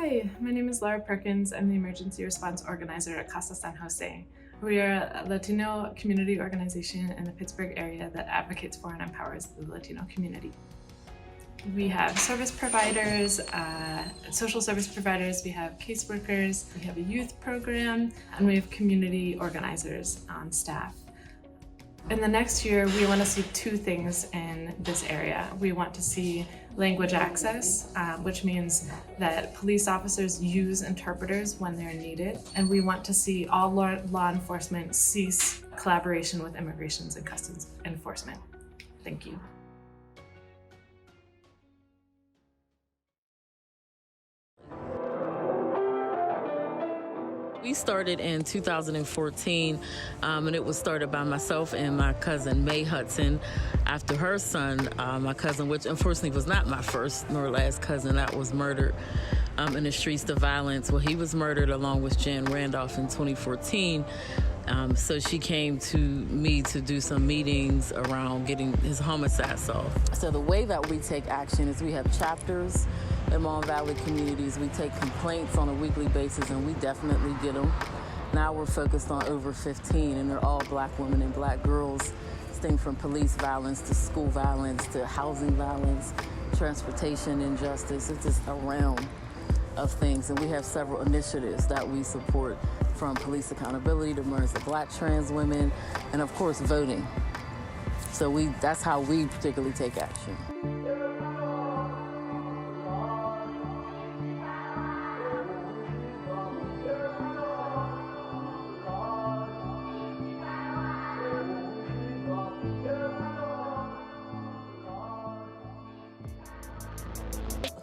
Hi, my name is Laura Perkins. I'm the Emergency Response Organizer at Casa San José. We are a Latino community organization in the Pittsburgh area that advocates for and empowers the Latino community. We have service providers, social service providers, we have caseworkers, we have a youth program, and we have community organizers on staff. In the next year, we want to see two things in this area. We want to see language access, which means that police officers use interpreters when they're needed. And we want to see all law enforcement cease collaboration with immigrations and customs enforcement. Thank you. We started in 2014, and it was started by myself and my cousin, May Hudson, after her son, my cousin, which unfortunately was not my first nor last cousin, that was murdered in the streets of violence. Well, he was murdered along with Jan Randolph in 2014. So she came to me to do some meetings around getting his homicide solved. So the way that we take action is we have chapters in Mon Valley communities. We take complaints on a weekly basis, and we definitely get them. Now we're focused on over 15, and they're all Black women and Black girls, staying from police violence to school violence to housing violence, transportation injustice. It's just a realm of things, and we have several initiatives that we support, from police accountability to murders of Black trans women, and of course voting. So that's how we particularly take action.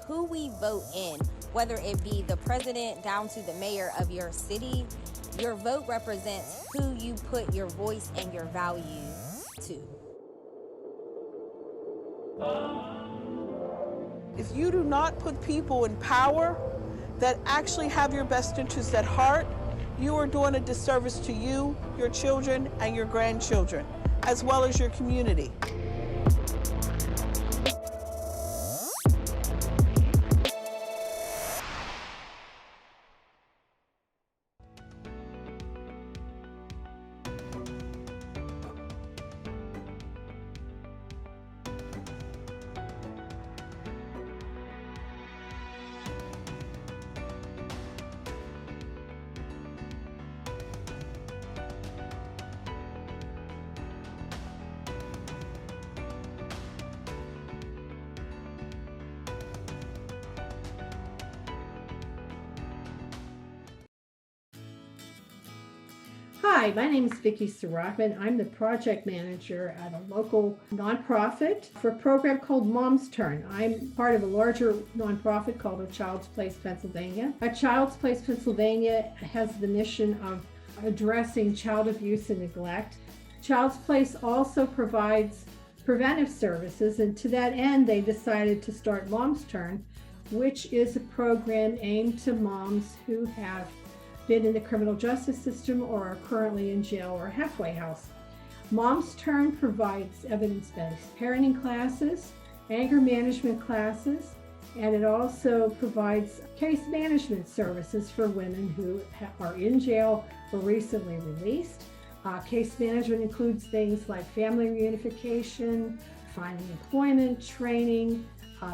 Who we vote in, whether it be the president down to the mayor of your city, your vote represents who you put your voice and your values to. If you do not put people in power that actually have your best interests at heart, you are doing a disservice to you, your children, and your grandchildren, as well as your community. Hi, my name is Vicki Sarafman. I'm the project manager at a local nonprofit for a program called Mom's Turn. I'm part of a larger nonprofit called A Child's Place Pennsylvania. A Child's Place Pennsylvania has the mission of addressing child abuse and neglect. Child's Place also provides preventive services, and to that end, they decided to start Mom's Turn, which is a program aimed to moms who have been in the criminal justice system or are currently in jail or halfway house. Mom's Turn provides evidence-based parenting classes, anger management classes, and it also provides case management services for women who are in jail or recently released. Case management includes things like family reunification, finding employment, training,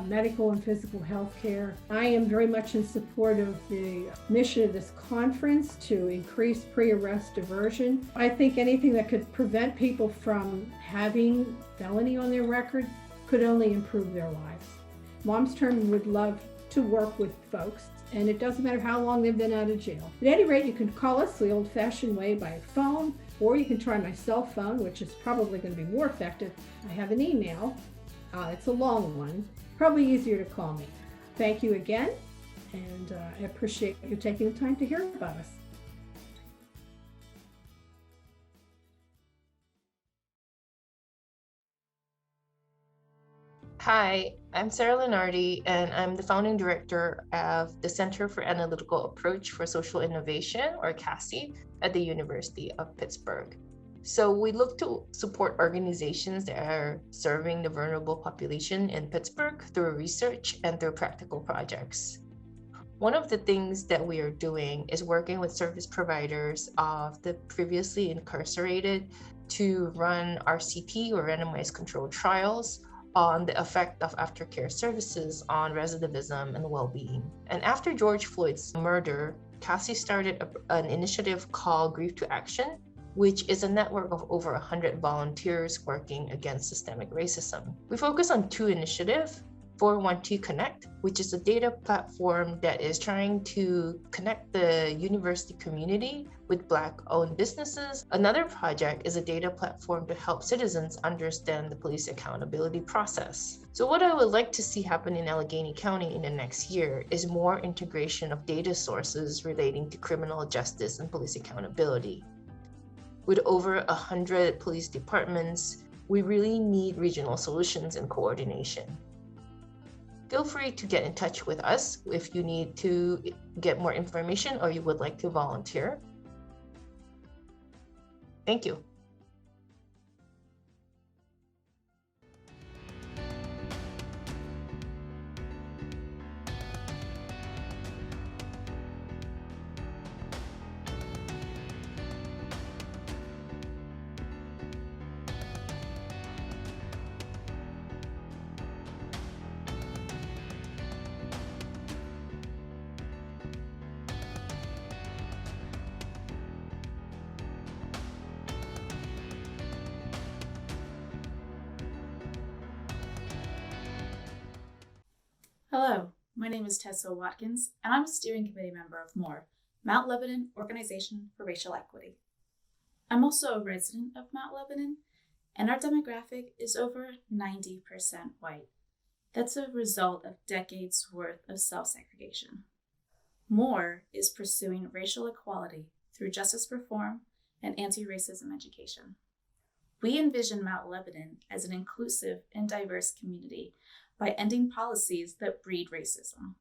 medical and physical health care. I am very much in support of the mission of this conference to increase pre-arrest diversion. I think anything that could prevent people from having felony on their record could only improve their lives. Mom's Turn would love to work with folks, and it doesn't matter how long they've been out of jail. At any rate, you can call us the old-fashioned way by phone, or you can try my cell phone, which is probably going to be more effective. I have an email. It's a long one. Probably easier to call me. Thank you again, and I appreciate you taking the time to hear about us. Hi, I'm Sarah Lenardi, and I'm the founding director of the Center for Analytical Approach for Social Innovation, or CAASI, at the University of Pittsburgh. So we look to support organizations that are serving the vulnerable population in Pittsburgh through research and through practical projects. One of the things that we are doing is working with service providers of the previously incarcerated to run RCT or randomized controlled trials on the effect of aftercare services on recidivism and well-being. And after George Floyd's murder, CAASI started an initiative called Grief to Action, which is a network of over 100 volunteers working against systemic racism. We focus on two initiatives. 412 CONNECT, which is a data platform that is trying to connect the university community with Black-owned businesses. Another project is a data platform to help citizens understand the police accountability process. So what I would like to see happen in Allegheny County in the next year is more integration of data sources relating to criminal justice and police accountability. With over 100 police departments, we really need regional solutions and coordination. Feel free to get in touch with us if you need to get more information or you would like to volunteer. Thank you. Hello, my name is Tessa Watkins, and I'm a steering committee member of M.O.R.E, Mount Lebanon Organization for Racial Equity. I'm also a resident of Mount Lebanon, and our demographic is over 90% white. That's a result of decades worth of self-segregation. M.O.R.E is pursuing racial equality through justice reform and anti-racism education. We envision Mount Lebanon as an inclusive and diverse community by ending policies that breed racism.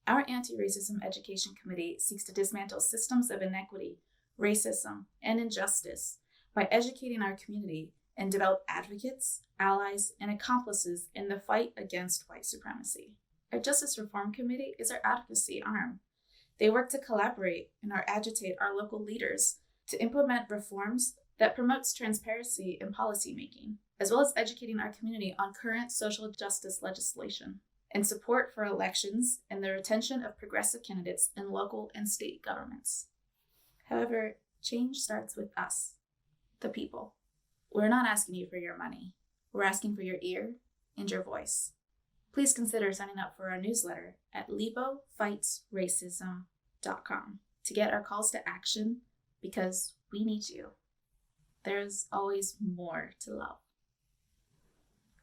Our Anti-Racism Education Committee seeks to dismantle systems of inequity, racism, and injustice by educating our community and develop advocates, allies, and accomplices in the fight against white supremacy. Our Justice Reform Committee is our advocacy arm. They work to collaborate and agitate our local leaders to implement reforms that promotes transparency in policymaking, as well as educating our community on current social justice legislation and support for elections and the retention of progressive candidates in local and state governments. However, change starts with us, the people. We're not asking you for your money. We're asking for your ear and your voice. Please consider signing up for our newsletter at lebofightsracism.com to get our calls to action, because we need you. There's always more to love.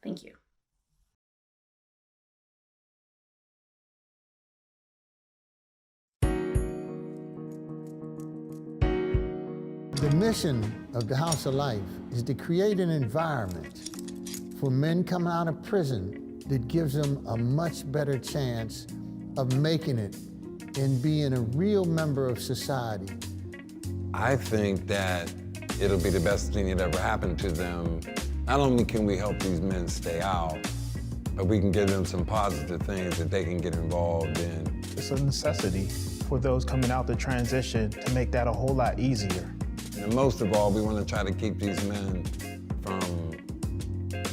Thank you. The mission of the House of Life is to create an environment for men coming out of prison that gives them a much better chance of making it and being a real member of society. I think that it'll be the best thing that ever happened to them. Not only can we help these men stay out, but we can give them some positive things that they can get involved in. It's a necessity for those coming out the transition to make that a whole lot easier. And most of all, we want to try to keep these men from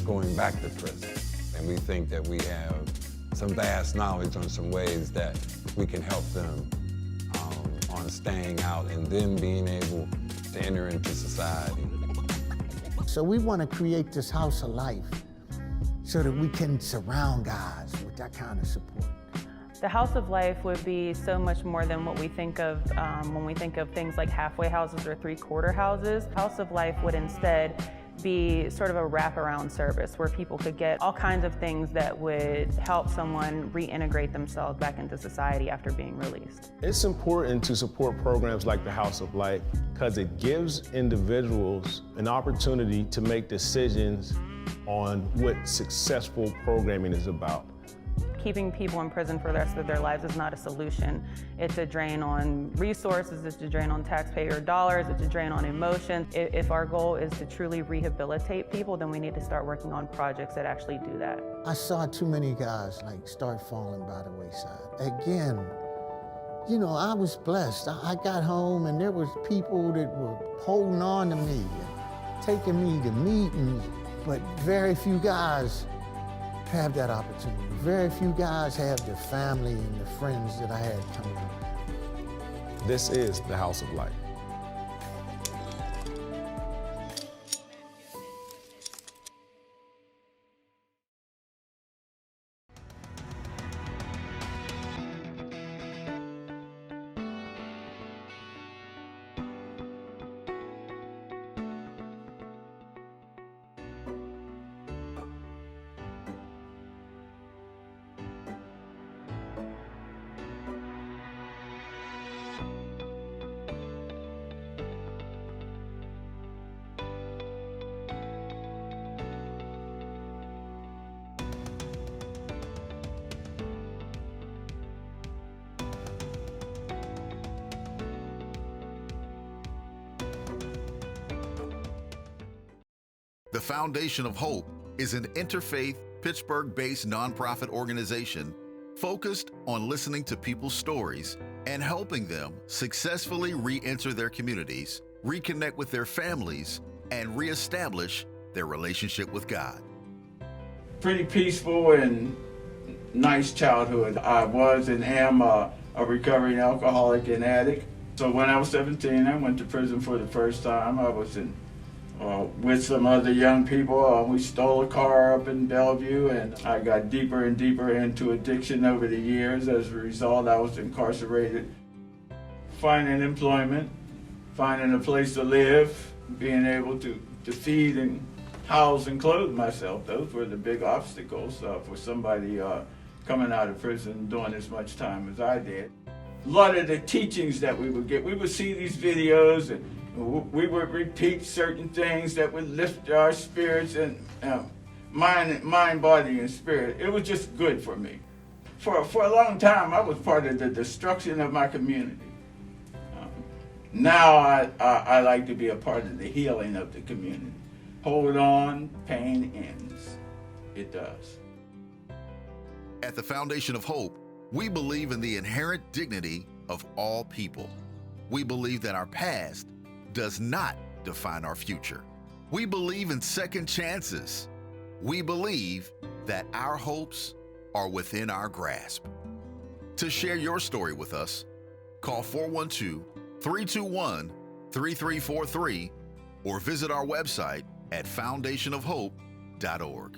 going back to prison. And we think that we have some vast knowledge on some ways that we can help them on staying out and then being able to enter into society. So we want to create this House of Life so that we can surround guys with that kind of support. The House of Life would be so much more than what we think of when we think of things like halfway houses or three-quarter houses. House of Life would instead be sort of a wraparound service where people could get all kinds of things that would help someone reintegrate themselves back into society after being released. It's important to support programs like the House of Life because it gives individuals an opportunity to make decisions on what successful programming is about. Keeping people in prison for the rest of their lives is not a solution. It's a drain on resources, it's a drain on taxpayer dollars, it's a drain on emotions. If our goal is to truly rehabilitate people, then we need to start working on projects that actually do that. I saw too many guys start falling by the wayside. Again, you know, I was blessed. I got home and there was people that were holding on to me and taking me to meetings, but very few guys have that opportunity. Very few guys have the family and the friends that I had coming up. This is the House of Light. The Foundation of Hope is an interfaith, Pittsburgh-based nonprofit organization focused on listening to people's stories and helping them successfully re-enter their communities, reconnect with their families, and reestablish their relationship with God. Pretty peaceful and nice childhood. I was and am a recovering alcoholic and addict. So when I was 17, I went to prison for the first time. I was with some other young people. We stole a car up in Bellevue, and I got deeper and deeper into addiction over the years. As a result, I was incarcerated. Finding employment, finding a place to live, being able to feed and house and clothe myself, those were the big obstacles for somebody coming out of prison doing as much time as I did. A lot of the teachings that we would get, we would see these videos and we would repeat certain things that would lift our spirits and mind, body, and spirit. It was just good for me. For a long time, I was part of the destruction of my community. Now I like to be a part of the healing of the community. Hold on, pain ends. It does. At the Foundation of Hope, we believe in the inherent dignity of all people. We believe that our past does not define our future. We believe in second chances. We believe that our hopes are within our grasp. To share your story with us, call 412-321-3343 or visit our website at foundationofhope.org.